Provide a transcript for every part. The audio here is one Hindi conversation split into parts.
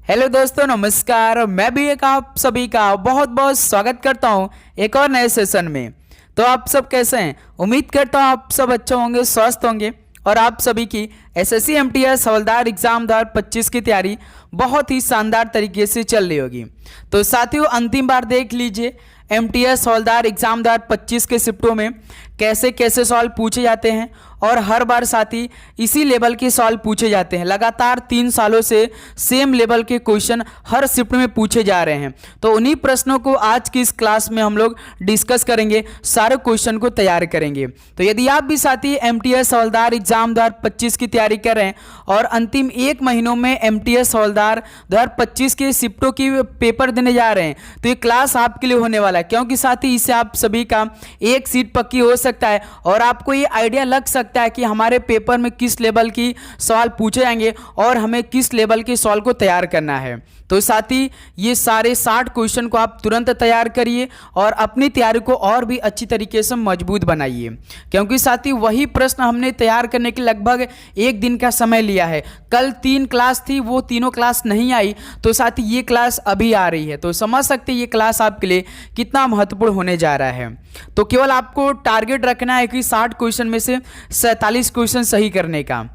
हेलो दोस्तों, नमस्कार। मैं भी एक आप सभी का बहुत बहुत स्वागत करता हूं एक और नए सेशन में। तो आप सब कैसे हैं? उम्मीद करता हूं आप सब अच्छे होंगे, स्वस्थ होंगे और आप सभी की एसएससी एमटीएस हवलदार एग्जाम 2025 की तैयारी बहुत ही शानदार तरीके से चल रही होगी। तो साथियों, अंतिम बार देख लीजिए एमटीएस हवलदार एग्जाम 2025 के शिफ्टों में कैसे कैसे सवाल पूछे जाते हैं और हर बार साथी इसी लेवल के सवाल पूछे जाते हैं। लगातार 3 सालों से सेम लेवल के क्वेश्चन हर शिफ्ट में पूछे जा रहे हैं। तो उन्हीं प्रश्नों को आज की इस क्लास में हम लोग डिस्कस करेंगे, सारे क्वेश्चन को तैयार करेंगे। तो यदि आप भी साथी एमटीएस हवलदार एग्जाम 2025 की तैयारी कर रहे हैं और अंतिम 1 महीनों में एमटीएस हवलदार 2025 के शिफ्टों की पेपर देने जा रहे हैं, तो ये क्लास आपके लिए होने वाला है, क्योंकि साथी इससे आप सभी का एक सीट पक्की हो सकता है और आपको ये आइडिया लग सकता है कि हमारे पेपर में किस लेवल की सवाल पूछे जाएंगे और हमें किस लेवल के सवाल को तैयार करना है। तो साथी ये सारे 60 क्वेश्चन को आप तुरंत तैयार करिए और अपनी तैयारी को और भी अच्छी तरीके से मजबूत बनाइए, क्योंकि साथी वही प्रश्न हमने तैयार करने के लगभग 1 दिन का समय लिया है। कल 3 क्लास थी, वो तीनों क्लास नहीं आई, तो साथी ये क्लास अभी आ रही है। तो समझ सकते हैं ये क्लास आपके लिए कितना महत्वपूर्ण होने जा रहा है। तो केवल आपको टारगेट रखना है कि 60 क्वेश्चन में से 47 क्वेश्चन सही करने का।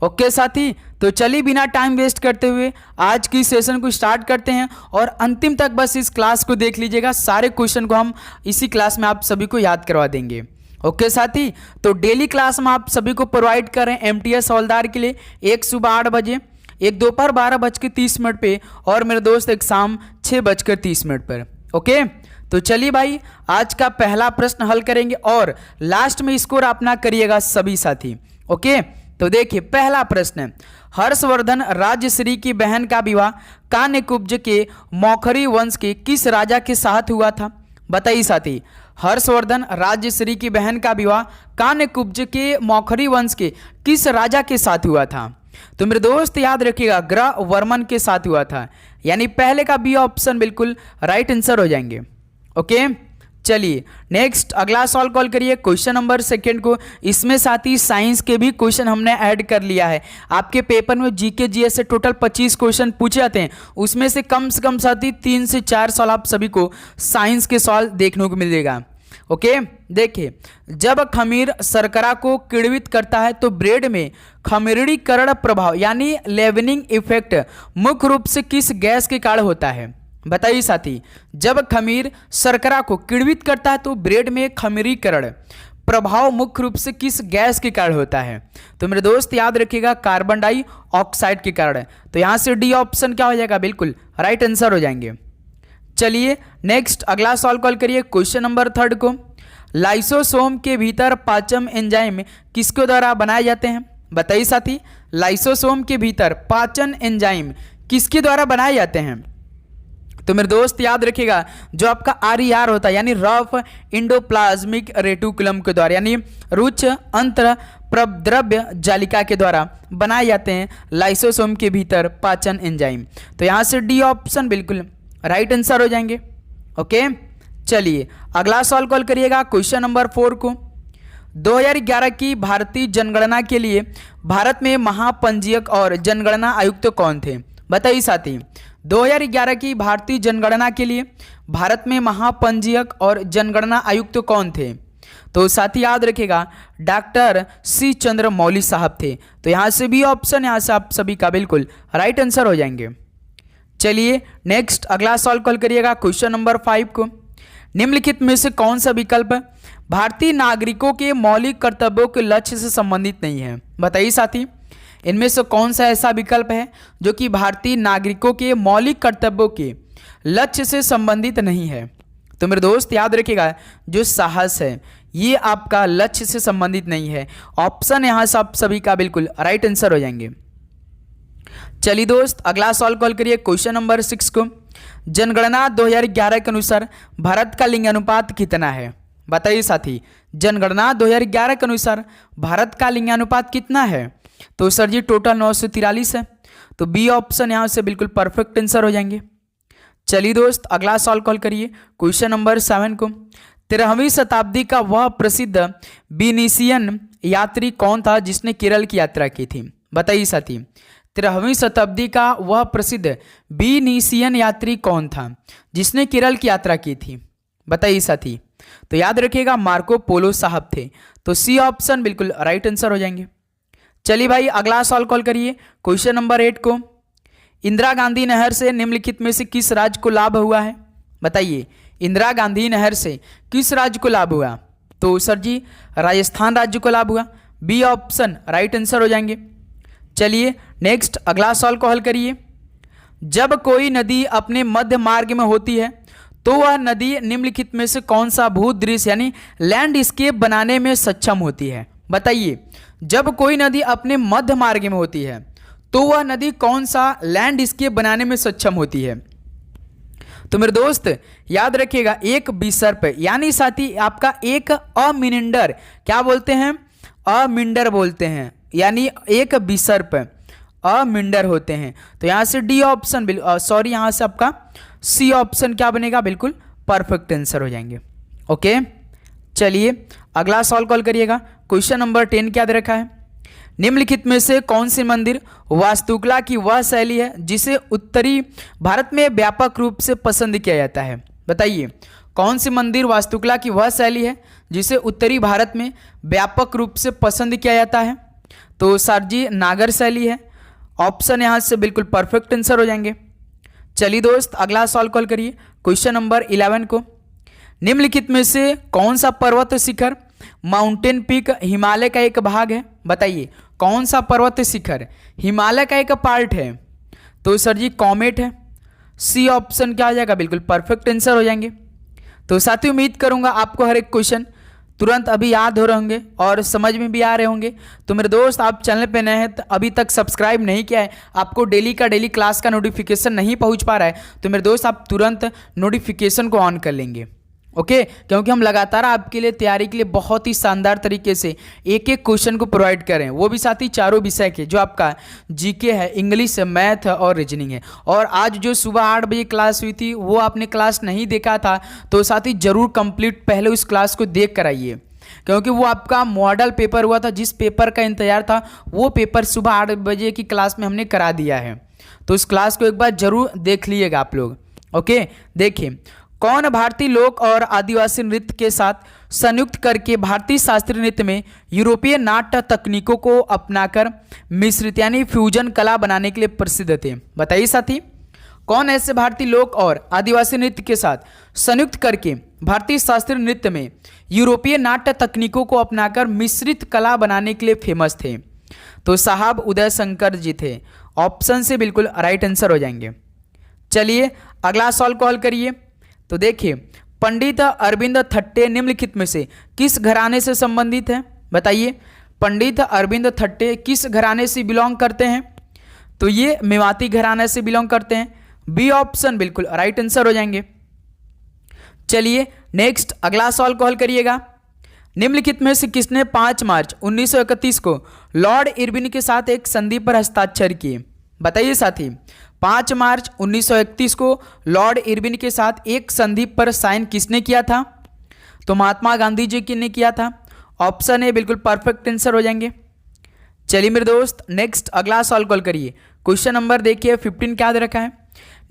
ओके साथी, तो चलिए बिना टाइम वेस्ट करते हुए आज की सेशन को स्टार्ट करते हैं और अंतिम तक बस इस क्लास को देख लीजिएगा। सारे क्वेश्चन को हम इसी क्लास में आप सभी को याद करवा देंगे। ओके साथी, तो डेली क्लास में आप सभी को प्रोवाइड कर रहे हैं एमटीएस हवलदार के लिए, एक सुबह 8 बजे, एक दोपहर 12:30 पे और मेरे दोस्त एक शाम 6:30 पर। ओके, तो चलिए भाई आज का पहला प्रश्न हल करेंगे और लास्ट में स्कोर अपना करिएगा सभी साथी। ओके, तो देखिए पहला प्रश्न, हर्षवर्धन राजश्री की बहन का विवाह कान्यकुब्ज के मौखरी वंश के किस राजा के साथ हुआ था? बताइए साथी, हर्षवर्धन राजश्री की बहन का विवाह कान्यकुब्ज के मौखरी वंश के किस राजा के साथ हुआ था? तो मेरे दोस्त याद रखिएगा, ग्रह वर्मन के साथ हुआ था, यानी पहले का बी ऑप्शन बिल्कुल राइट आंसर हो जाएंगे। ओके, चलिए नेक्स्ट अगला सवाल कॉल करिए क्वेश्चन नंबर 2 को। इसमें साथ ही साइंस के भी क्वेश्चन हमने ऐड कर लिया है। आपके पेपर में जीके जीएस से टोटल 25 क्वेश्चन पूछे जाते हैं, उसमें से कम साथ ही 3 से 4 सवाल आप सभी को साइंस के सवाल देखने को मिलेगा। ओके, देखिए जब खमीर शर्करा को किण्वित करता है तो ब्रेड में खमीरीकरण प्रभाव यानी लेवनिंग इफेक्ट मुख्य रूप से किस गैस के कारण होता है? बताइए साथी, जब खमीर शर्करा को किण्वित करता है तो ब्रेड में खमीरीकरण प्रभाव मुख्य रूप से किस गैस के कारण होता है? तो मेरे दोस्त याद रखिएगा, कार्बन डाइऑक्साइड के कारण। तो यहां से डी ऑप्शन क्या हो जाएगा? बिल्कुल राइट आंसर हो जाएंगे। चलिए नेक्स्ट अगला सवाल कॉल करिए क्वेश्चन नंबर 3 को। लाइसोसोम के भीतर पाचन एंजाइम किसके द्वारा बनाए जाते हैं? बताइए साथी, लाइसोसोम के भीतर पाचन एंजाइम किसके द्वारा बनाए जाते हैं? तो मेरे दोस्त याद रखिएगा, जो आपका RER होता है यानी रफ इंडोप्लाज्मिक रेटिकुलम के द्वारा, यानी रुच अंतर प्रद्रव्य जालिका के द्वारा बनाए जाते हैं लाइसोसोम के भीतर पाचन एंजाइम। तो यहाँ से डी ऑप्शन बिल्कुल राइट आंसर हो जाएंगे। ओके, चलिए अगला सवाल कॉल करिएगा क्वेश्चन नंबर 4 को। 2011 की भारतीय जनगणना के लिए भारत में महापंजीयक और जनगणना आयुक्त कौन थे? बताइए साथी, 2011 की भारतीय जनगणना के लिए भारत में महापंजीयक और जनगणना आयुक्त कौन थे? तो साथी याद रखिएगा, डॉक्टर सी चंद्रमौली साहब थे। तो यहाँ से भी ऑप्शन यहाँ से आप सभी का बिल्कुल राइट आंसर हो जाएंगे। चलिए नेक्स्ट अगला सवाल कॉल करिएगा क्वेश्चन नंबर 5 को। निम्नलिखित में से कौन सा विकल्प भारतीय नागरिकों के मौलिक कर्तव्यों के लक्ष्य से संबंधित नहीं है? बताइए साथी, इनमें से कौन सा ऐसा विकल्प है जो कि भारतीय नागरिकों के मौलिक कर्तव्यों के लक्ष्य से संबंधित नहीं है? तो मेरे दोस्त याद रखिएगा, जो साहस है ये आपका लक्ष्य से संबंधित नहीं है। ऑप्शन यहां से आप सभी का बिल्कुल राइट आंसर हो जाएंगे। चलिए दोस्त अगला सवाल कॉल करिए क्वेश्चन नंबर 6 को। जनगणना 2011 के अनुसार भारत का लिंगानुपात कितना है? बताइए साथी, जनगणना 2011 के अनुसार भारत का लिंगानुपात कितना है? तो सर जी टोटल 943 है। तो बी ऑप्शन यहाँ से बिल्कुल परफेक्ट आंसर हो जाएंगे। चलिए दोस्त अगला सवाल कॉल करिए क्वेश्चन नंबर 7 को। 13वीं शताब्दी का वह प्रसिद्ध विनीसियन यात्री कौन था जिसने केरल की यात्रा की थी? बताइए साथी, 13वीं शताब्दी का वह प्रसिद्ध विनीसियन यात्री कौन था जिसने केरल की यात्रा की थी? बताइए साथी। तो याद रखिएगा मार्को पोलो साहब थे। तो सी ऑप्शन बिल्कुल राइट आंसर हो जाएंगे। चलिए भाई अगला सवाल कॉल करिए क्वेश्चन नंबर 8 को। इंदिरा गांधी नहर से निम्नलिखित में से किस राज्य को लाभ हुआ है? बताइए इंदिरा गांधी नहर से किस राज्य को लाभ हुआ? तो सर जी राजस्थान राज्य को लाभ हुआ। बी ऑप्शन राइट आंसर हो जाएंगे। चलिए नेक्स्ट अगला सवाल को हल करिए। जब कोई नदी अपने मध्य मार्ग में होती है तो वह नदी निम्नलिखित में से कौन सा भूदृश्य यानी लैंडस्केप बनाने में सक्षम होती है? बताइए जब कोई नदी अपने मध्य मार्ग में होती है तो वह नदी कौन सा लैंडस्केप बनाने में सक्षम होती है? तो मेरे दोस्त याद रखिएगा एक विसर्प यानी साथी आपका एक अमिंडर, क्या बोलते हैं? अमिंडर बोलते हैं, यानी एक विसर्प अमिंडर होते हैं। तो यहाँ से डी ऑप्शन सॉरी यहाँ से आपका सी ऑप्शन क्या बनेगा? बिल्कुल परफेक्ट आंसर हो जाएंगे। ओके चलिए अगला सवाल कॉल करिएगा। क्वेश्चन नंबर 10 क्या दे रखा है? निम्नलिखित में से कौन सी मंदिर वास्तुकला की वह शैली है जिसे उत्तरी भारत में व्यापक रूप से पसंद किया जाता है? बताइए कौन सी मंदिर वास्तुकला की वह शैली है जिसे उत्तरी भारत में व्यापक रूप से पसंद किया जाता है? तो सर जी नागर शैली है। ऑप्शन यहाँ से बिल्कुल परफेक्ट आंसर हो जाएंगे। चलिए दोस्त अगला सवाल कॉल करिए क्वेश्चन नंबर 11 को। निम्नलिखित में से कौन सा पर्वत शिखर माउंटेन पीक हिमालय का एक भाग है? बताइए कौन सा पर्वत शिखर हिमालय का एक पार्ट है? तो सर जी कॉमेट है। सी ऑप्शन क्या आ जाएगा? बिल्कुल परफेक्ट आंसर हो जाएंगे। तो साथियों उम्मीद करूंगा आपको हर एक क्वेश्चन तुरंत अभी याद हो रहे होंगे और समझ में भी आ रहे होंगे। तो मेरे दोस्त आप चैनल पे नए हैं तो अभी तक सब्सक्राइब नहीं किया है, आपको डेली का डेली क्लास का नोटिफिकेशन नहीं पहुंच पा रहा है, तो मेरे दोस्त आप तुरंत नोटिफिकेशन को ऑन कर लेंगे। ओके क्योंकि हम लगातार आपके लिए तैयारी के लिए बहुत ही शानदार तरीके से एक एक क्वेश्चन को प्रोवाइड करें, वो भी साथ ही चारों विषय के, जो आपका जीके है, इंग्लिश, मैथ और रीजनिंग है। और आज जो सुबह 8 बजे क्लास हुई थी वो आपने क्लास नहीं देखा था तो साथ ही जरूर कंप्लीट पहले उस क्लास को देख कर आइए, क्योंकि वो आपका मॉडल पेपर हुआ था, जिस पेपर का इंतजार था वो पेपर सुबह 8 बजे की क्लास में हमने करा दिया है। तो इस क्लास को एक बार जरूर देख लीजिएगा आप लोग। ओके देखिए कौन भारतीय लोक और आदिवासी नृत्य के साथ संयुक्त करके भारतीय शास्त्रीय नृत्य में यूरोपीय नाट्य तकनीकों को अपनाकर मिश्रित यानी फ्यूजन कला बनाने के लिए प्रसिद्ध थे? बताइए साथी कौन ऐसे भारतीय लोक और आदिवासी नृत्य के साथ संयुक्त करके भारतीय शास्त्रीय नृत्य में यूरोपीय नाट्य तकनीकों को अपनाकर मिश्रित कला बनाने के लिए फेमस थे? तो साहब उदय शंकर जी थे। ऑप्शन से बिल्कुल राइट आंसर हो जाएंगे। चलिए अगला सवाल कॉल करिए। तो देखिए पंडित अरविंद थट्टे निम्नलिखित में से किस घराने से संबंधित है? बताइए पंडित अरविंद थट्टे किस घराने से बिलोंग करते हैं? तो ये मेवाती घराने से बिलोंग करते हैं। बी ऑप्शन बिल्कुल राइट आंसर हो जाएंगे। चलिए नेक्स्ट अगला सवाल कॉल करिएगा। निम्नलिखित में से किसने 5 मार्च 1931 को लॉर्ड इरविन के साथ एक संधि पर हस्ताक्षर किए? बताइए साथी 5 मार्च 1931 को लॉर्ड इरविन के साथ एक संधि पर साइन किसने किया था? तो महात्मा गांधी जी ने किया था। ऑप्शन ए बिल्कुल परफेक्ट आंसर हो जाएंगे। चलिए मेरे दोस्त नेक्स्ट अगला सवाल कॉल करिए। क्वेश्चन नंबर देखिए 15 क्या दे रखा है?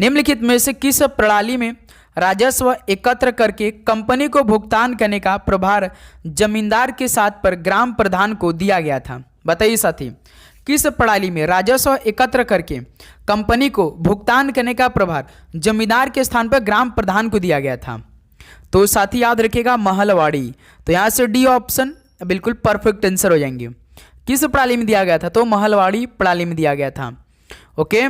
निम्नलिखित में से किस प्रणाली में राजस्व एकत्र करके कंपनी को भुगतान करने का प्रभार जमींदार के साथ पर ग्राम प्रधान को दिया गया था? बताइए साथी किस प्रणाली में राजस्व एकत्र करके कंपनी को भुगतान करने का प्रभार जमींदार के स्थान पर ग्राम प्रधान को दिया गया था? तो साथी याद रखिएगा महलवाड़ी। तो यहाँ से डी ऑप्शन बिल्कुल परफेक्ट आंसर हो जाएंगे। किस प्रणाली में दिया गया था? तो महलवाड़ी प्रणाली में दिया गया था। ओके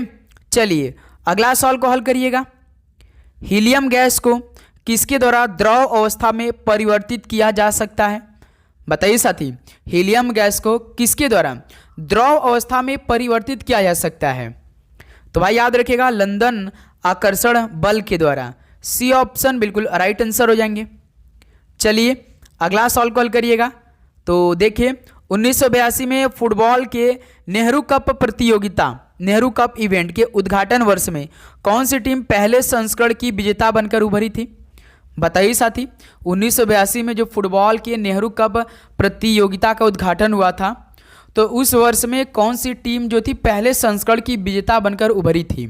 चलिए अगला सवाल को हल करिएगा। हीलियम गैस को किसके द्वारा द्रव अवस्था में परिवर्तित किया जा सकता है? बताइए साथी हीलियम गैस को किसके द्वारा द्रव अवस्था में परिवर्तित किया जा सकता है? तो भाई याद रखिएगा लंदन आकर्षण बल के द्वारा। सी ऑप्शन बिल्कुल राइट आंसर हो जाएंगे। चलिए अगला सवाल कॉल करिएगा। तो देखिए 1982 में फुटबॉल के नेहरू कप प्रतियोगिता नेहरू कप इवेंट के उद्घाटन वर्ष में कौन सी टीम पहले संस्करण की विजेता बनकर उभरी थी? बताइए साथी 1982 में जो फुटबॉल के नेहरू कप प्रतियोगिता का उद्घाटन हुआ था तो उस वर्ष में कौन सी टीम जो थी पहले संस्करण की विजेता बनकर उभरी थी?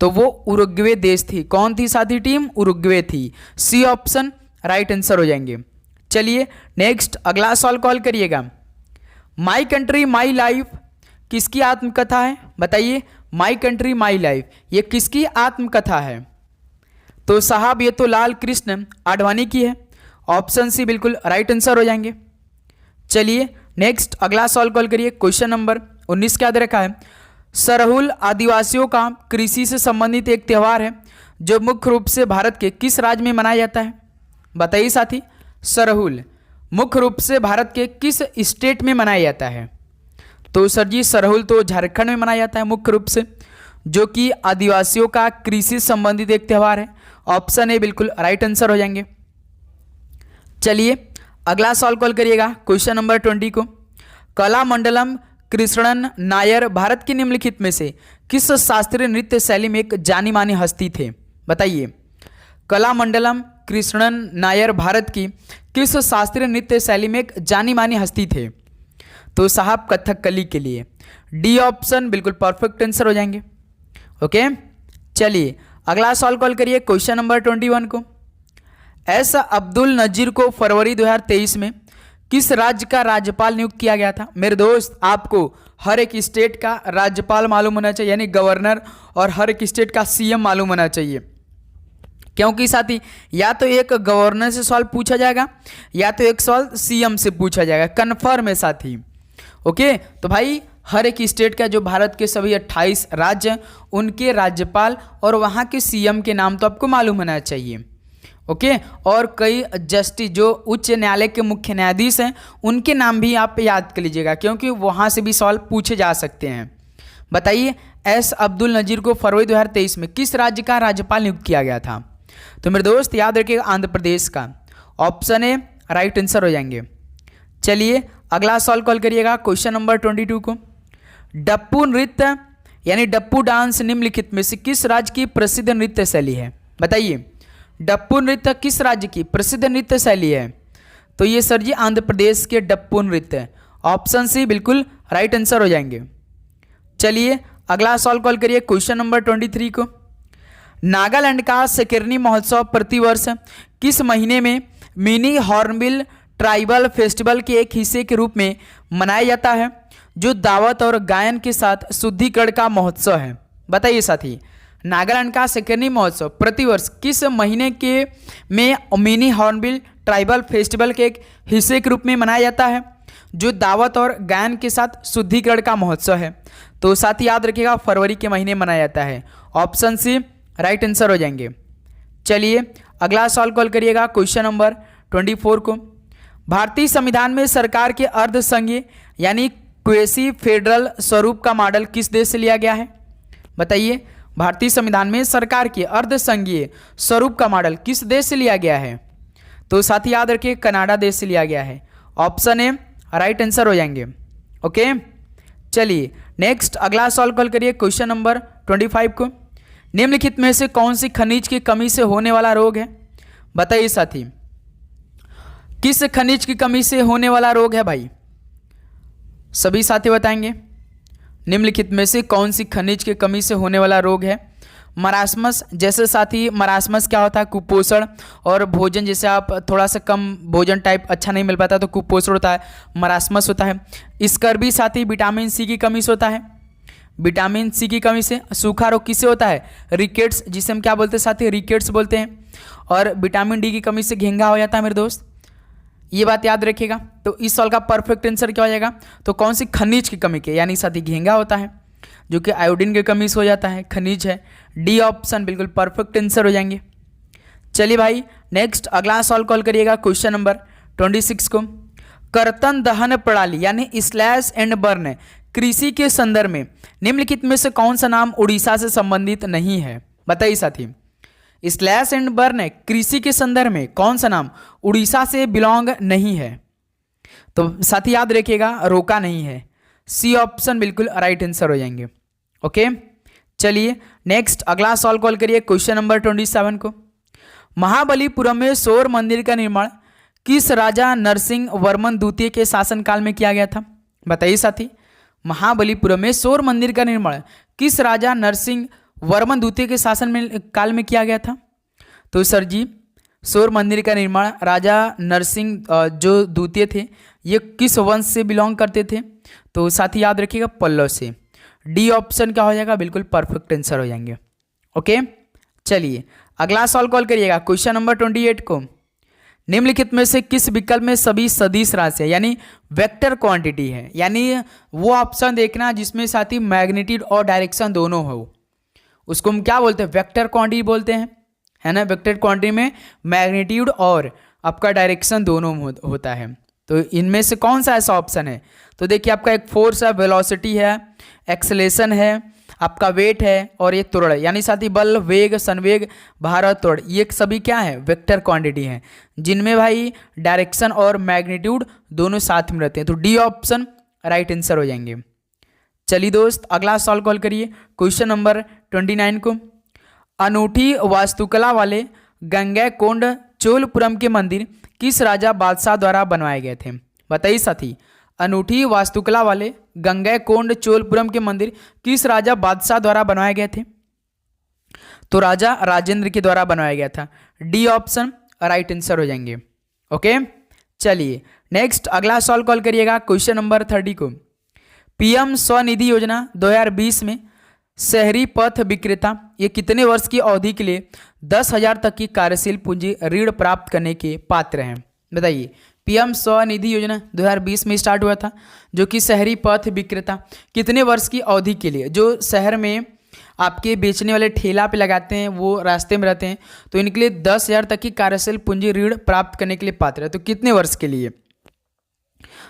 तो वो उरुग्वे देश थी। कौन थी साथी टीम? उरुग्वे थी। सी ऑप्शन राइट आंसर हो जाएंगे। चलिए नेक्स्ट अगला सवाल कॉल करिएगा। माई कंट्री माई लाइफ किसकी आत्मकथा है? बताइए, माई कंट्री माई लाइफ ये किसकी आत्मकथा है? तो साहब ये तो लाल कृष्ण आडवाणी की है। ऑप्शन सी बिल्कुल राइट आंसर हो जाएंगे। चलिए नेक्स्ट अगला सवाल कॉल करिए। क्वेश्चन नंबर 19 क्या दे रखा है? सरहुल आदिवासियों का कृषि से संबंधित एक त्यौहार है जो मुख्य रूप से भारत के किस राज्य में मनाया जाता है? बताइए साथी, सरहुल मुख्य रूप से भारत के किस स्टेट में मनाया जाता है? तो सर जी सरहुल तो झारखंड में मनाया जाता है मुख्य रूप से, जो कि आदिवासियों का कृषि संबंधित एक त्यौहार है। ऑप्शन ए बिल्कुल राइट आंसर हो जाएंगे। चलिए अगला सवाल कॉल करिएगा। क्वेश्चन नंबर 20 को। कलामंडलम कृष्णन नायर भारत की निम्नलिखित में से किस शास्त्रीय नृत्य शैली में एक जानी मानी हस्ती थे? बताइए, कलामंडलम कृष्णन नायर भारत की किस शास्त्रीय नृत्य शैली में एक जानी मानी हस्ती थे? तो साहब कथकली के लिए। डी ऑप्शन बिल्कुल परफेक्ट आंसर हो जाएंगे। ओके चलिए अगला सवाल कॉल करिए। क्वेश्चन नंबर 21 को। एस अब्दुल नजीर को फरवरी 2023 में किस राज्य का राज्यपाल नियुक्त किया गया था? मेरे दोस्त आपको हर एक स्टेट का राज्यपाल मालूम होना चाहिए, यानी गवर्नर, और हर एक स्टेट का सीएम मालूम होना चाहिए, क्योंकि साथी या तो एक गवर्नर से सवाल पूछा जाएगा या तो एक सवाल सीएम से पूछा जाएगा, कन्फर्म है साथी। ओके तो भाई हर एक स्टेट का जो भारत के सभी 28 राज्य हैं उनके राज्यपाल और वहाँ के सीएम के नाम तो आपको मालूम होना चाहिए। ओके और कई जस्टिस जो उच्च न्यायालय के मुख्य न्यायाधीश हैं उनके नाम भी आप याद कर लीजिएगा, क्योंकि वहाँ से भी सवाल पूछे जा सकते हैं। बताइए, एस अब्दुल नजीर को फरवरी 2023 में किस राज्य का राज्यपाल नियुक्त किया गया था? तो मेरे दोस्त याद रखिएगा आंध्र प्रदेश का। ऑप्शन ए राइट आंसर हो जाएंगे। चलिए अगला सवाल कॉल करिएगा। क्वेश्चन नंबर 22 को। डप्पू नृत्य यानी डप्पू डांस निम्नलिखित में से किस राज्य की प्रसिद्ध नृत्य शैली है? बताइए, डप्पू नृत्य किस राज्य की प्रसिद्ध नृत्य शैली है? तो ये सर जी आंध्र प्रदेश के डप्पू नृत्य। ऑप्शन सी बिल्कुल राइट आंसर हो जाएंगे। चलिए अगला सवाल कॉल करिए। क्वेश्चन नंबर 23 को। नागालैंड का सेकेरनी महोत्सव प्रतिवर्ष किस महीने में मिनी हॉर्नबिल ट्राइबल फेस्टिवल के एक हिस्से के रूप में मनाया जाता है, जो दावत और गायन के साथ शुद्धिकरण का महोत्सव है? बताइए साथी, नागालैंड का सेकेरनी महोत्सव प्रतिवर्ष किस महीने के में मिनी हॉर्नबिल ट्राइबल फेस्टिवल के एक हिस्से के रूप में मनाया जाता है, जो दावत और गायन के साथ शुद्धिकरण का महोत्सव है? तो साथ याद रखिएगा फरवरी के महीने मनाया जाता है। ऑप्शन सी राइट आंसर हो जाएंगे। चलिए अगला सवाल कॉल करिएगा। क्वेश्चन नंबर 24 को। भारतीय संविधान में सरकार के अर्ध संघीय यानी क्वेसी फेडरल स्वरूप का मॉडल किस देश से लिया गया है? बताइए, भारतीय संविधान में सरकार के अर्ध संघीय स्वरूप का मॉडल किस देश से लिया गया है? तो साथ ही याद रखिए कनाडा देश से लिया गया है। ऑप्शन ए राइट आंसर हो जाएंगे। ओके चलिए नेक्स्ट अगला सवाल कॉल करिए। क्वेश्चन नंबर 25 को। निम्नलिखित में से कौन सी खनिज की कमी से होने वाला रोग है? बताइए साथी, किस खनिज की कमी से होने वाला रोग है भाई? सभी साथी बताएंगे। निम्नलिखित में से कौन सी खनिज की कमी से होने वाला रोग है? मरासमस, जैसे साथी मरासमस क्या होता है? कुपोषण, और भोजन जैसे आप थोड़ा सा कम भोजन टाइप अच्छा नहीं मिल पाता तो कुपोषण होता है, मरासमस होता है। स्कर्वी साथी विटामिन सी की कमी से होता है। विटामिन सी की कमी से। सूखा रोग किससे होता है? रिकेट्स, जिसे हम क्या बोलते हैं साथी? रिकेट्स बोलते हैं। और विटामिन डी की कमी से घेंघा हो जाता है मेरे दोस्त, ये बात याद रखिएगा। तो इस सवाल का परफेक्ट आंसर क्या हो जाएगा? तो कौन सी खनिज की कमी के, यानी साथी घेंघा होता है, जो कि आयोडीन की कमी से हो जाता है, खनिज है। डी ऑप्शन बिल्कुल परफेक्ट आंसर हो जाएंगे। चलिए भाई नेक्स्ट अगला सवाल कॉल करिएगा। क्वेश्चन नंबर 26 को। कर्तन दहन प्रणाली यानी स्लैश एंड बर्न कृषि के संदर्भ में निम्नलिखित में से कौन सा नाम उड़ीसा से संबंधित नहीं है? बताइए साथी, स्लैश एंड बर्न कृषि के संदर्भ में कौन सा नाम उड़ीसा से बिलोंग नहीं है? तो साथी याद रखिएगा रोका नहीं है। सी ऑप्शन बिल्कुल राइट आंसर हो जाएंगे। ओके चलिए नेक्स्ट अगला सवाल कॉल करिए। क्वेश्चन नंबर 27 को। महाबलीपुरम में सौर मंदिर का निर्माण किस राजा नरसिंह वर्मन द्वितीय के शासनकाल में किया गया था? बताइए साथी। महाबलीपुरम में सौर मंदिर का निर्माण किस राजा नरसिंह वर्मन द्वितीय के शासन में काल में किया गया था? तो सर जी, सौर मंदिर का निर्माण राजा नरसिंह जो द्वितीय थे, ये किस वंश से बिलोंग करते थे? तो साथी याद रखिएगा, पल्लव से। डी ऑप्शन क्या हो जाएगा? बिल्कुल परफेक्ट आंसर हो जाएंगे। ओके, चलिए अगला सवाल कॉल करिएगा, क्वेश्चन नंबर 28 को। निम्नलिखित में से किस विकल्प में सभी सदिश राशि है, यानी वेक्टर क्वांटिटी है? यानी वो ऑप्शन देखना जिसमें साथी मैग्नीट्यूड और डायरेक्शन दोनों हो, उसको हम क्या बोलते हैं? वेक्टर क्वांटिटी बोलते हैं, है ना। वेक्टर क्वांटिटी में मैग्नीट्यूड और आपका डायरेक्शन दोनों होता है। तो इनमें से कौन सा ऐसा ऑप्शन है? तो देखिए, आपका एक फोर्स है, वेलोसिटी है, एक्सेलेरेशन है, आपका वेट है, और ये त्वरण है। यानी साथी बल, वेग, संवेग, भार और त्वरण, ये सभी क्या है? वेक्टर क्वांटिटी हैं, जिनमें भाई डायरेक्शन और मैग्नीट्यूड दोनों साथ में रहते हैं। तो डी ऑप्शन राइट आंसर हो जाएंगे। चलिए दोस्त, अगला सवाल कॉल करिए, क्वेश्चन नंबर 29 को। अनूठी वास्तुकला वाले गंगैकोंड चोलपुरम के मंदिर किस राजा बादशाह द्वारा बनवाए गए थे? बताइए साथी, अनूठी वास्तुकला वाले गंगैकोंड चोलपुरम के मंदिर किस राजा बादशाह द्वारा बनवाए गए थे? तो राजा राजेंद्र के द्वारा बनवाया गया था। डी ऑप्शन राइट आंसर हो जाएंगे। ओके, चलिए नेक्स्ट अगला सवाल कॉल करिएगा, क्वेश्चन नंबर 30 को। पीएम स्वनिधि योजना 2020 में शहरी पथ विक्रेता ये कितने वर्ष की अवधि के लिए 10,000 तक की कार्यशील पूंजी ऋण प्राप्त करने के पात्र हैं? बताइए। पीएम स्वनिधि योजना 2020 में स्टार्ट हुआ था, जो कि शहरी पथ विक्रेता कितने वर्ष की अवधि के लिए, जो शहर में आपके बेचने वाले ठेला पे लगाते हैं, वो रास्ते में रहते हैं, तो इनके लिए 10,000 तक की कार्यशील पूंजी ऋण प्राप्त करने के लिए पात्र है। तो कितने वर्ष के लिए?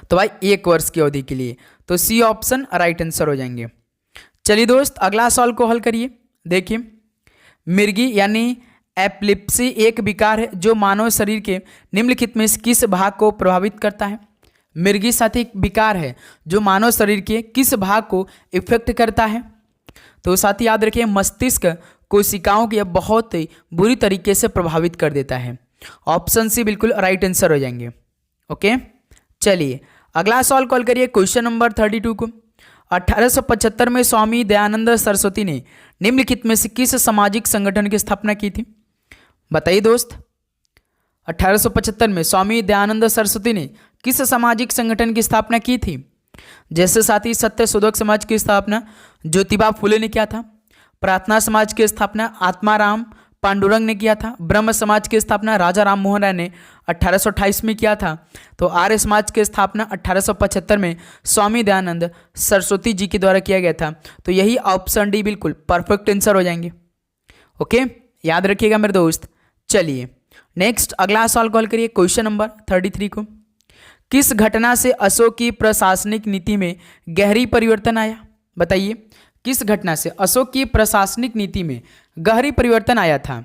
तो भाई 1 वर्ष की अवधि के लिए। तो सी ऑप्शन राइट आंसर हो जाएंगे। चलिए दोस्त, अगला सवाल को हल करिए। देखिए, मिर्गी यानी एपिलेप्सी एक विकार है जो मानव शरीर के निम्नलिखित में से किस भाग को प्रभावित करता है? मिर्गी साथी एक विकार है जो मानव शरीर के किस भाग को इफेक्ट करता है? तो साथी याद रखिए, मस्तिष्क कोशिकाओं को यह बहुत ही बुरी तरीके से प्रभावित कर देता है। ऑप्शन सी बिल्कुल राइट आंसर हो जाएंगे। ओके, चलिए अगला सवाल कॉल करिए, क्वेश्चन नंबर 32 को। 1875 में स्वामी दयानंद सरस्वती ने निम्नलिखित में से किस सामाजिक संगठन की स्थापना की थी? बताइए दोस्त। 1875 में स्वामी दयानंद सरस्वती ने किस सामाजिक संगठन की स्थापना की थी? जैसे साथी सत्य शोधक समाज की स्थापना ज्योतिबा फुले ने किया था, प्रार्थना समाज की स्थापना आत्माराम पांडुरंग ने किया था, ब्रह्म समाज की स्थापना राजा राम मोहन राय ने 1828 में किया था, तो आर्य समाज की स्थापना 1875 में स्वामी दयानंद सरस्वती जी के द्वारा किया गया था। तो यही ऑप्शन डी बिल्कुल परफेक्ट आंसर हो जाएंगे। ओके, याद रखिएगा मेरे दोस्त। चलिए नेक्स्ट अगला सवाल कॉल करिए, क्वेश्चन नंबर 33 को। किस घटना से अशोक की प्रशासनिक नीति में गहरी परिवर्तन आया? बताइए, किस घटना से अशोक की प्रशासनिक नीति में गहरी परिवर्तन आया था?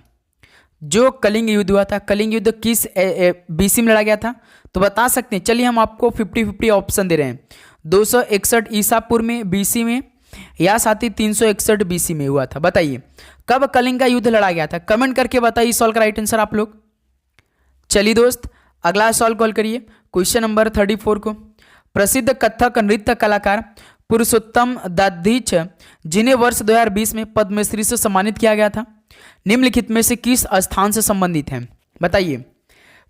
जो कलिंग युद्ध हुआ था, कलिंग युद्ध किस बीसी में लड़ा गया था? तो बता सकते हैं, चलिए हम आपको 50-50 ऑप्शन दे रहे हैं। 261 ईसा पूर्व में बीसी में, या साथ ही 361 बीसी में हुआ था। बताइए कब कलिंग का युद्ध लड़ा गया था? कमेंट करके बताइए सवाल का राइट आंसर आप लोग। चलिए दोस्त, अगला सवाल कॉल करिए, क्वेश्चन नंबर 34 को। प्रसिद्ध कथक नृत्य कलाकार पुरुषोत्तम दधीच, जिन्हें वर्ष 2020 में पद्मश्री से सम्मानित किया गया था, निम्नलिखित में से किस स्थान से संबंधित हैं? बताइए।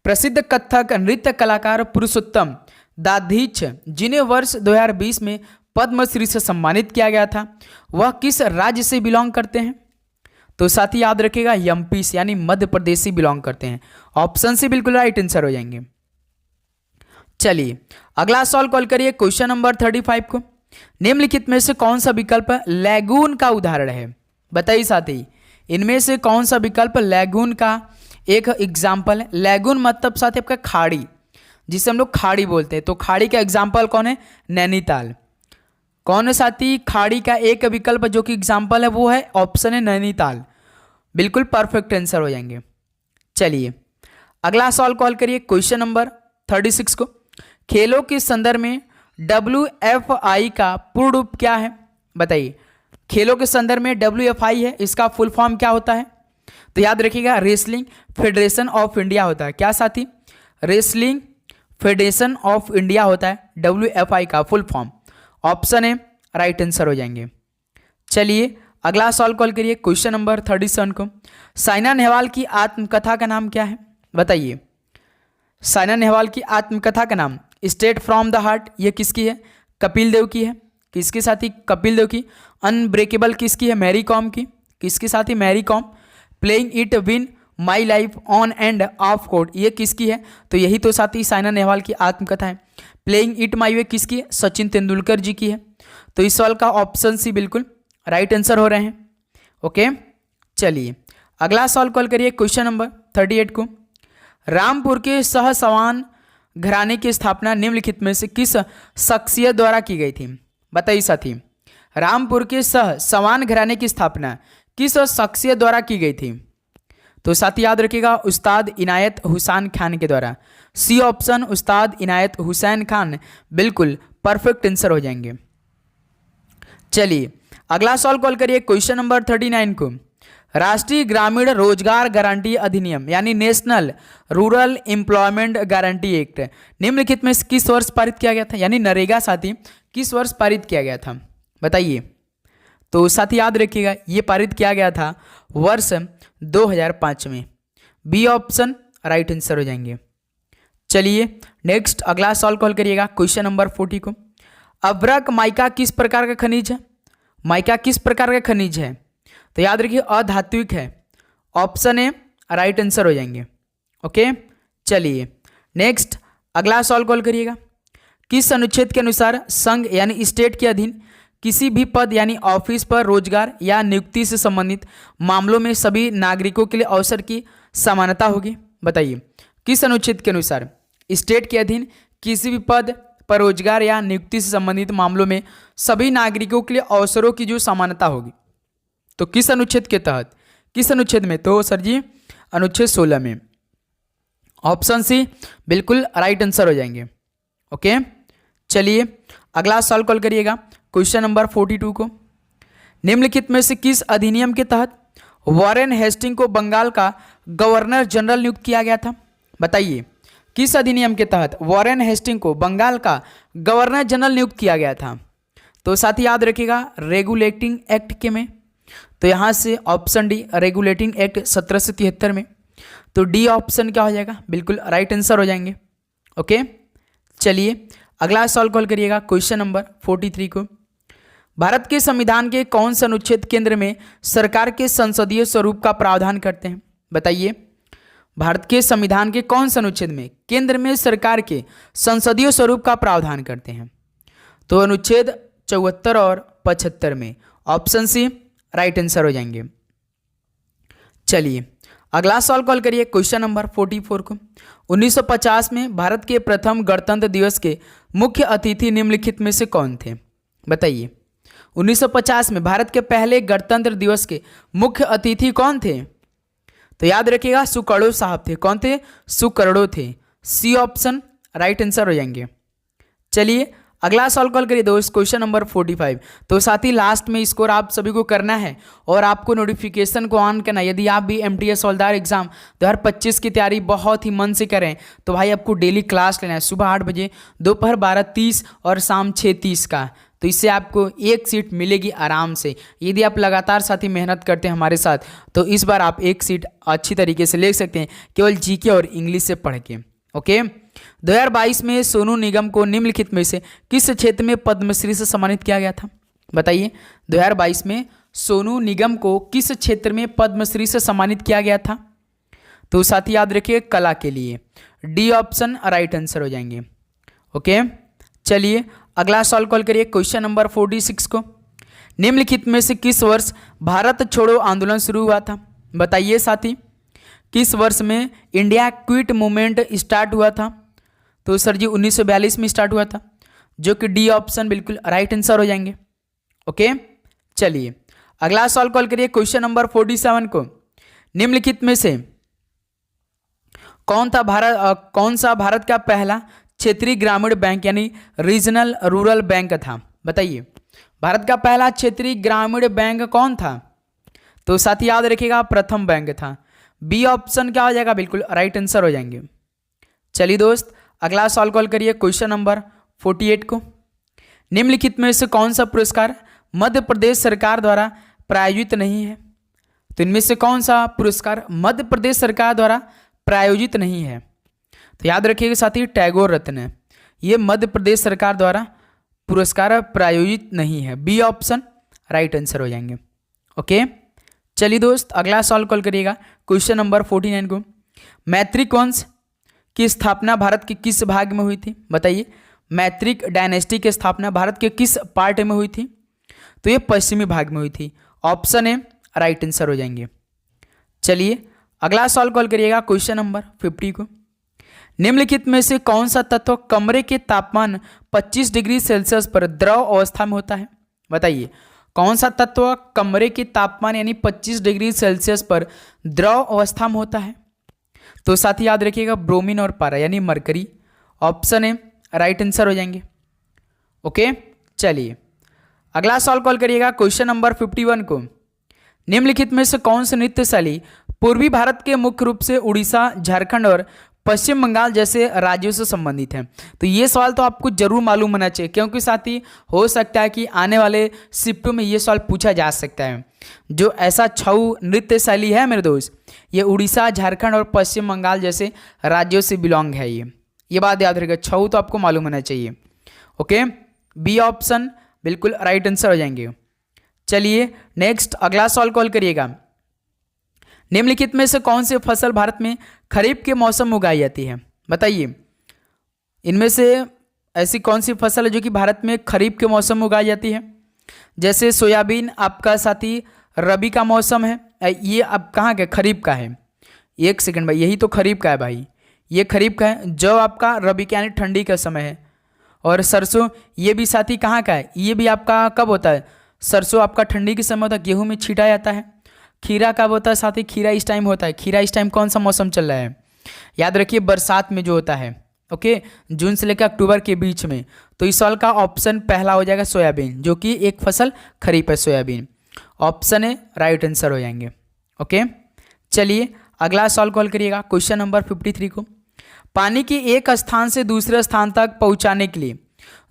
प्रसिद्ध कथक नृत्य कलाकार पुरुषोत्तम दाधीच, जिन्हें वर्ष 2020 में पद्मश्री से सम्मानित किया गया था, वह किस राज्य से बिलोंग करते हैं? तो साथी याद रखिएगा, एमपी से यानी मध्य प्रदेश से बिलोंग करते हैं। ऑप्शन से बिल्कुल राइट आंसर हो जाएंगे। चलिए अगला सवाल कॉल करिए, क्वेश्चन नंबर 35 को। निम्नलिखित में से कौन सा विकल्प लैगून का उदाहरण है? बताइए साथी, इनमें से कौन सा विकल्प लैगून का एक एग्जाम्पल है? लैगून मतलब साथी आपका खाड़ी, जिसे हम लोग खाड़ी बोलते हैं। तो खाड़ी का एग्जाम्पल कौन है? नैनीताल। कौन है साथी? खाड़ी का एक विकल्प जो कि एग्जाम्पल है वो है ऑप्शन है नैनीताल। बिल्कुल परफेक्ट आंसर हो जाएंगे। चलिए अगला सवाल कॉल करिए, क्वेश्चन नंबर 36 को। खेलों के संदर्भ में WFI का पूर्ण रूप क्या है? बताइए। खेलों के संदर्भ में WFI है, इसका फुल फॉर्म क्या होता है? तो याद रखिएगा, रेसलिंग फेडरेशन ऑफ इंडिया होता है। क्या साथी? रेसलिंग फेडरेशन ऑफ इंडिया होता है, WFI का full form. Option A right answer हो जाएंगे। चलिए अगला सवाल कॉल करिए, क्वेश्चन नंबर 37 को। साइना नेहवाल की आत्मकथा का नाम क्या है? बताइए। साइना नेहवाल की आत्मकथा का नाम स्ट्रेट फ्रॉम द हार्ट, ये किसकी है? कपिल देव की है। किसके साथी? कपिल देव की। अनब्रेकेबल किसकी है? मैरी कॉम की। किसके साथी? Mary Kom. Playing it win my life on and off court, ये किसकी है? तो यही तो साथी साइना नेहवाल की आत्मकथा है। प्लेइंग इट माई वे किसकी है? सचिन तेंदुलकर जी की है। तो इस सवाल का ऑप्शन सी बिल्कुल राइट आंसर हो रहे हैं। ओके, चलिए अगला सवाल कॉल करिए, क्वेश्चन नंबर 38 को। रामपुर के सहसवान घराने की स्थापना निम्नलिखित में से किस शख्सियत द्वारा की गई थी? बताइए साथी, रामपुर के सहसवान घराने की स्थापना किस शख्सियत द्वारा की गई थी? तो साथी याद रखिएगा, उस्ताद इनायत हुसैन खान के द्वारा। सी ऑप्शन उस्ताद इनायत हुसैन खान बिल्कुल परफेक्ट आंसर हो जाएंगे। चलिए अगला सवाल कॉल करिए, क्वेश्चन नंबर 39 को। राष्ट्रीय ग्रामीण रोजगार गारंटी अधिनियम यानी national rural employment guarantee act निम्नलिखित में किस वर्ष पारित किया गया था? यानी नरेगा साथी किस वर्ष पारित किया गया था? बताइए। तो साथी याद रखिएगा, ये पारित किया गया था वर्ष 2005 में। बी ऑप्शन राइट आंसर हो जाएंगे। चलिए नेक्स्ट अगला सवाल कॉल करिएगा, क्वेश्चन नंबर 40 को। अभ्रक माइका किस प्रकार का खनिज है? माइका किस प्रकार का खनिज है? तो याद रखिए अधात्विक है। ऑप्शन ए राइट आंसर हो जाएंगे। ओके, चलिए नेक्स्ट अगला सवाल कॉल करिएगा। किस अनुच्छेद के अनुसार संघ यानी स्टेट के अधीन किसी भी पद यानी ऑफिस पर रोजगार या नियुक्ति से संबंधित मामलों में सभी नागरिकों के लिए अवसर की समानता होगी? बताइए। किस अनुच्छेद के अनुसार स्टेट के अधीन किसी भी पद पर रोजगार या नियुक्ति से संबंधित मामलों में सभी नागरिकों के लिए अवसरों की जो समानता होगी? तो किस अनुच्छेद के तहत? किस अनुच्छेद में? तो सर जी अनुच्छेद 16 में। ऑप्शन सी बिल्कुल राइट आंसर हो जाएंगे। ओके, चलिए अगला सवाल कॉल करिएगा, क्वेश्चन नंबर 42 को। निम्नलिखित में से किस अधिनियम के तहत वॉरेन हेस्टिंग को बंगाल का गवर्नर जनरल नियुक्त किया गया था? बताइए। किस अधिनियम के तहत वॉरेन हेस्टिंग को बंगाल का गवर्नर जनरल नियुक्त किया गया था? तो साथ ही याद रखिएगा रेगुलेटिंग एक्ट के में। तो यहाँ से ऑप्शन डी रेगुलेटिंग एक्ट 1773 में। तो डी ऑप्शन क्या हो जाएगा? बिल्कुल राइट आंसर हो जाएंगे। ओके, चलिए अगला सवाल कॉल करिएगा, क्वेश्चन नंबर 43 को। भारत के संविधान के कौन से अनुच्छेद केंद्र में सरकार के संसदीय स्वरूप का प्रावधान करते हैं? बताइए। भारत के संविधान के कौन से अनुच्छेद में केंद्र में सरकार के संसदीय स्वरूप का प्रावधान करते हैं? तो अनुच्छेद 74 और 75 में। ऑप्शन सी राइट आंसर हो जाएंगे। चलिए अगला सवाल कॉल करिए, क्वेश्चन नंबर 44 को। 1950 में भारत के प्रथम गणतंत्र दिवस के मुख्य अतिथि निम्नलिखित में से कौन थे? बताइए। 1950 में भारत के पहले गणतंत्र दिवस के मुख्य अतिथि कौन थे? तो याद रखिएगा सुकर्णो साहब थे। कौन थे? सुकर्णो थे। सी ऑप्शन राइट आंसर हो जाएंगे। चलिए अगला सवाल कॉल करिए दोस्त, क्वेश्चन नंबर 45। तो साथ ही लास्ट में स्कोर आप सभी को करना है और आपको नोटिफिकेशन को ऑन करना है। यदि आप भी MTS हवलदार एग्जाम 2025 की तैयारी बहुत ही मन से करें तो भाई आपको डेली क्लास लेना है, सुबह 8 बजे, दोपहर 12:30 और शाम 6:30 का। तो इससे आपको एक सीट मिलेगी आराम से। यदि आप लगातार साथी मेहनत करते हैं हमारे साथ तो इस बार आप एक सीट अच्छी तरीके से ले सकते हैं, केवल GK और इंग्लिश से पढ़ के। ओके, 2022 में सोनू निगम को निम्नलिखित में से किस क्षेत्र में पद्मश्री से सम्मानित किया गया था? बताइए। 2022 में सोनू निगम को किस क्षेत्र में पद्मश्री से सम्मानित किया गया था? तो साथी याद रखिए कला के लिए। डी ऑप्शन राइट आंसर हो जाएंगे। ओके, चलिए अगला सवाल कॉल करिए, क्वेश्चन नंबर 46 को। निम्नलिखित में से किस वर्ष भारत छोड़ो आंदोलन शुरू हुआ था? बताइए साथी। किस वर्ष में इंडिया क्विट मूवमेंट स्टार्ट हुआ था? तो सर जी 1942 में स्टार्ट हुआ था, जो कि डी ऑप्शन बिल्कुल राइट आंसर हो जाएंगे। ओके, चलिए अगला सवाल कॉल करिए, क्वेश्चन नंबर 47 को। निम्नलिखित में से कौन सा भारत का पहला क्षेत्रीय ग्रामीण बैंक यानी रीजनल रूरल बैंक था? बताइए। भारत का पहला क्षेत्रीय ग्रामीण बैंक कौन था? तो साथ ही याद रखिएगा प्रथम बैंक था। बी ऑप्शन क्या हो जाएगा? बिल्कुल राइट आंसर हो जाएंगे। चलिए दोस्त अगला सवाल कॉल करिए क्वेश्चन नंबर 48 को। निम्नलिखित में से कौन सा पुरस्कार मध्य प्रदेश सरकार द्वारा प्रायोजित नहीं है? तो इनमें से कौन सा पुरस्कार मध्य प्रदेश सरकार द्वारा प्रायोजित नहीं है? तो याद रखिएगा साथी, टैगोर रत्न, ये मध्य प्रदेश सरकार द्वारा पुरस्कार प्रायोजित नहीं है। बी ऑप्शन राइट आंसर हो जाएंगे। ओके, चलिए दोस्त अगला सवाल कॉल करिएगा क्वेश्चन नंबर 49 को। मैत्रिक वंश की स्थापना भारत के किस भाग में हुई थी? बताइए, मैत्रिक डायनेस्टी की स्थापना भारत के किस पार्ट में हुई थी? तो ये पश्चिमी भाग में हुई थी। ऑप्शन ए राइट आंसर हो जाएंगे। चलिए अगला सवाल कॉल करिएगा क्वेश्चन नंबर 50 को। निम्नलिखित में से कौन सा तत्व कमरे के तापमान 25 डिग्री सेल्सियस पर द्रव अवस्था में होता है? बताइए, कौन सा तत्व कमरे के तापमान यानी 25 डिग्री सेल्सियस पर द्रव अवस्था में होता है? तो साथ ही याद रखिएगा ब्रोमीन और पारा यानी mercury. Option A right answer हो जाएंगे। ओके, चलिए अगला सवाल कॉल करिएगा क्वेश्चन नंबर 51 को। निम्नलिखित में से कौन सी नृत्य शैली पूर्वी भारत के मुख्य रूप से उड़ीसा, झारखंड और पश्चिम बंगाल जैसे राज्यों से संबंधित है? तो ये सवाल तो आपको जरूर मालूम होना चाहिए, क्योंकि साथी हो सकता है कि आने वाले शिफ्टों में ये सवाल पूछा जा सकता है। जो ऐसा छऊ नृत्य शैली है मेरे दोस्त, ये उड़ीसा, झारखंड और पश्चिम बंगाल जैसे राज्यों से बिलोंग है। ये बात याद रखिएगा, छऊ तो आपको मालूम होना चाहिए। ओके, बी ऑप्शन बिल्कुल राइट आंसर हो जाएंगे। चलिए नेक्स्ट अगला सवाल कॉल करिएगा। निम्नलिखित में से कौन सी फसल भारत में खरीफ के मौसम में उगाई जाती है? बताइए, इनमें से ऐसी कौन सी फसल है जो कि भारत में खरीफ के मौसम में उगाई जाती है? जैसे सोयाबीन आपका साथी रबी का मौसम है, ये अब कहाँ का खरीफ का है? एक सेकंड भाई, यही तो खरीफ का है भाई, ये खरीफ का है। जौ आपका रबी का यानी ठंडी का समय है। और सरसों ये भी साथी कहाँ का है? ये भी आपका कब होता है? सरसों आपका ठंडी के समय होता है, गेहूँ में छीटा जाता है। खीरा कब होता है साथी? खीरा इस टाइम होता है। खीरा इस टाइम कौन सा मौसम चल रहा है? याद रखिए बरसात में जो होता है। ओके, जून से लेकर अक्टूबर के बीच में। तो इस साल का ऑप्शन पहला हो जाएगा सोयाबीन, जो कि एक फसल खरीफ है soybean. Option A right answer हो जाएंगे। ओके, चलिए अगला सवाल कॉल करिएगा क्वेश्चन नंबर 53 को। पानी की एक स्थान से दूसरे स्थान तक पहुंचाने के लिए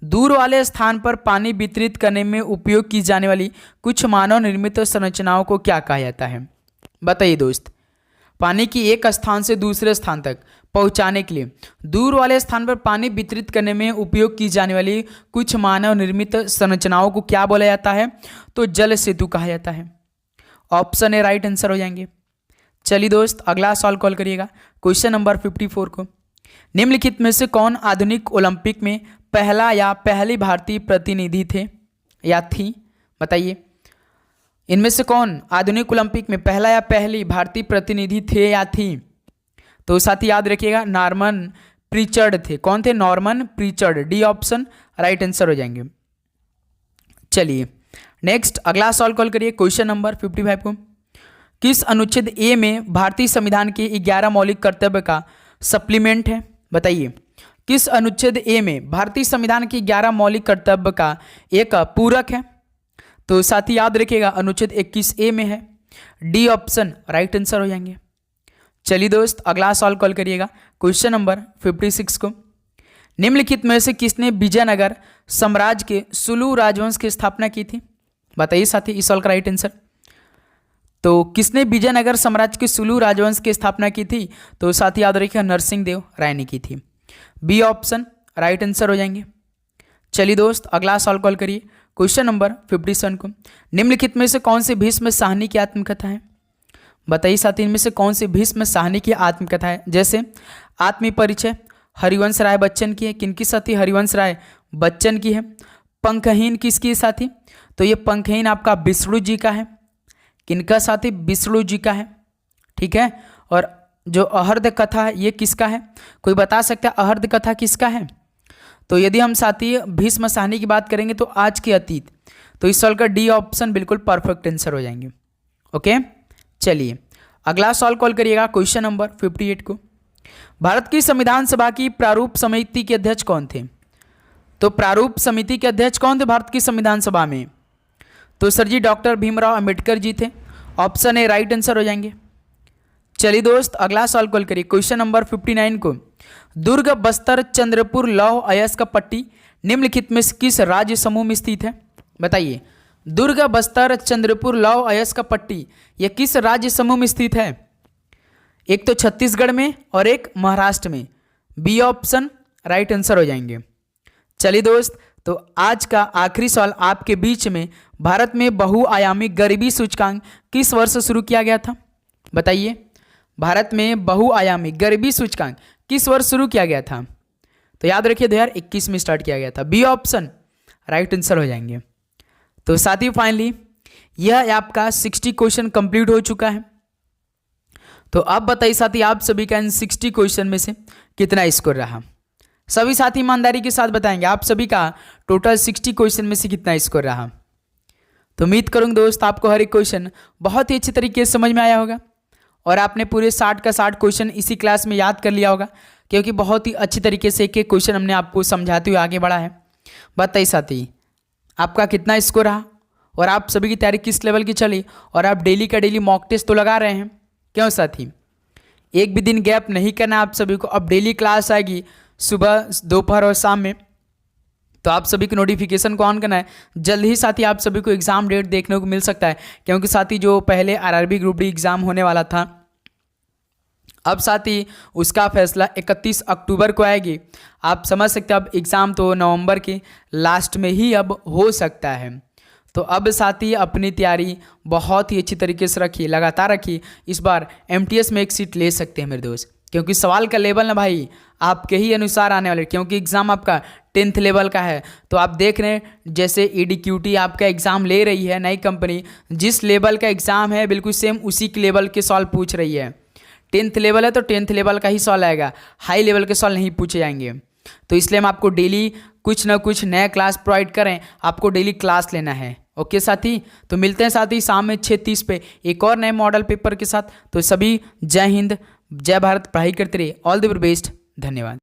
दूर वाले स्थान पर पानी वितरित करने में उपयोग की जाने वाली कुछ मानव निर्मित संरचनाओं को क्या कहा जाता है? बताइए दोस्त, पानी की एक स्थान से दूसरे स्थान तक पहुंचाने के लिए दूर वाले स्थान पर पानी वितरित करने में उपयोग की जाने वाली कुछ मानव निर्मित संरचनाओं को क्या बोला जाता है? तो जल सेतु कहा जाता है। ऑप्शन ए राइट आंसर हो जाएंगे। चलिए दोस्त अगला सवाल कॉल करिएगा क्वेश्चन नंबर 54 को। निम्नलिखित में से कौन आधुनिक ओलंपिक में पहला या पहली भारतीय प्रतिनिधि थे या थी? बताइए, इनमें से कौन आधुनिक ओलंपिक में पहला या पहली भारतीय प्रतिनिधि थे या थी? तो साथी याद रखिएगा नॉर्मन प्रीचर्ड थे। कौन थे? Norman Prichard. D option right answer हो जाएंगे। चलिए नेक्स्ट अगला सवाल कॉल करिए क्वेश्चन नंबर 55 को। किस अनुच्छेद ए में भारतीय संविधान के 11 मौलिक कर्तव्य का सप्लीमेंट है? बताइए, किस अनुच्छेद ए में भारतीय संविधान के 11 मौलिक कर्तव्य का एक पूरक है? तो साथ ही याद रखिएगा अनुच्छेद 21 ए में है। डी ऑप्शन राइट आंसर हो जाएंगे। चलिए दोस्त अगला सवाल कॉल करिएगा क्वेश्चन नंबर 56 को। निम्नलिखित में से किसने विजयनगर साम्राज्य के सुलू राजवंश की स्थापना की थी? बताइए साथी इस सवाल का राइट आंसर। तो किसने विजयनगर साम्राज्य के सुलू राजवंश की स्थापना की थी? तो साथी याद रखिएगा नरसिंह देव राय ने की थी। बी ऑप्शन राइट आंसर हो जाएंगे। चलिए दोस्त अगला सवाल कॉल करिए क्वेश्चन नंबर 57 को। निम्नलिखित में से कौन सी भीष्म साहनी की आत्मकथा है? बताइए साथी, इनमें से कौन सी भीष्म साहनी की आत्मकथा है? जैसे आत्मी परिचय हरिवंश राय बच्चन की है। किनकी साथी? हरिवंश राय बच्चन की है। पंखहीन किसकी साथी? तो ये पंखहीन आपका विष्णु जी का है। किनका साथी? विष्णु जी का है। ठीक है, और जो अहर्ध कथा है ये किसका है? कोई बता सकता है अहर्ध कथा किसका है? तो यदि हम साथी भीष्म साहनी की बात करेंगे तो आज के अतीत। तो इस सवाल का डी ऑप्शन बिल्कुल परफेक्ट आंसर हो जाएंगे। ओके, चलिए अगला सवाल कॉल करिएगा क्वेश्चन नंबर 58 को। भारत की संविधान सभा की प्रारूप समिति के अध्यक्ष कौन थे? तो प्रारूप समिति के अध्यक्ष कौन थे भारत की संविधान सभा में? तो सर जी डॉक्टर भीमराव अंबेडकर जी थे। ऑप्शन ए राइट आंसर हो जाएंगे। चलिए दोस्त अगला सवाल कॉल करिए। क्वेश्चन नंबर 59 को, दुर्ग, बस्तर, चंद्रपुर, लौह अयस्क पट्टी निम्नलिखित में किस राज्य समूह में स्थित है? बताइए। दुर्ग, बस्तर, चंद्रपुर, लौह अयस्क पट्टी यह किस राज्य समूह में स्थित है? एक तो छत्तीसगढ़ में और एक महाराष्ट्र में। बी ऑप्शन राइट आंसर हो जाएंगे। चलिए दोस्त, तो आज का आखिरी सवाल आपके बीच में, भारत में बहुआयामी गरीबी सूचकांक किस वर्ष शुरू किया गया था? बताइए। भारत में बहुआयामी गरीबी सूचकांक किस वर्ष शुरू किया गया था? तो याद रखिए 2021 में स्टार्ट किया गया था। बी ऑप्शन राइट आंसर हो जाएंगे। तो साथी फाइनली यह आपका 60 क्वेश्चन कंप्लीट हो चुका है। तो अब बताइए साथी, आप सभी का इन 60 क्वेश्चन में से कितना स्कोर रहा? सभी साथी ईमानदारी के साथ बताएंगे आप सभी का टोटल 60 क्वेश्चन में से कितना स्कोर रहा। तो उम्मीद करूंगा दोस्त आपको हर एक क्वेश्चन बहुत ही अच्छी तरीके से समझ में आया होगा और आपने पूरे 60 का 60 क्वेश्चन इसी क्लास में याद कर लिया होगा, क्योंकि बहुत ही अच्छी तरीके से एक एक क्वेश्चन हमने आपको समझाते हुए आगे बढ़ा है। बताइए साथी आपका कितना स्कोर रहा और आप सभी की तैयारी किस लेवल की चली, और आप डेली का डेली मॉक टेस्ट तो लगा रहे हैं? क्यों साथी, एक भी दिन गैप नहीं करना आप सभी को। अब डेली क्लास आएगी सुबह, दोपहर और शाम में, तो आप सभी को नोटिफिकेशन को ऑन करना है। जल्द ही साथी आप सभी को एग्जाम डेट देखने को मिल सकता है, क्योंकि साथी जो पहले आरआरबी ग्रुप डी एग्जाम होने वाला था, अब साथी उसका फैसला 31 अक्टूबर को आएगी। आप समझ सकते हैं अब एग्ज़ाम तो नवंबर के लास्ट में ही अब हो सकता है। तो अब साथी अपनी तैयारी बहुत ही अच्छी तरीके से रखिए, लगातार रखिए। इस बार एमटीएस में एक सीट ले सकते हैं मेरे दोस्त, क्योंकि सवाल का लेवल ना भाई आपके ही अनुसार आने वाले, क्योंकि एग्ज़ाम आपका 10th लेवल का है। तो आप देख रहे हैं जैसे EDQT आपका एग्ज़ाम ले रही है नई कंपनी, जिस लेवल का एग्ज़ाम है बिल्कुल सेम उसी के लेवल के सवाल पूछ रही है। 10th लेवल है तो 10th लेवल का ही सवाल आएगा, हाई लेवल के सवाल नहीं पूछे जाएंगे। तो इसलिए हम आपको डेली कुछ ना कुछ नया क्लास प्रोवाइड करें, आपको डेली क्लास लेना है। ओके साथी, तो मिलते हैं साथी शाम में 6:30 पे एक और नए मॉडल पेपर के साथ। तो सभी जय हिंद, जय भारत, पढ़ाई करते रहिए। ऑल द बेस्ट, धन्यवाद।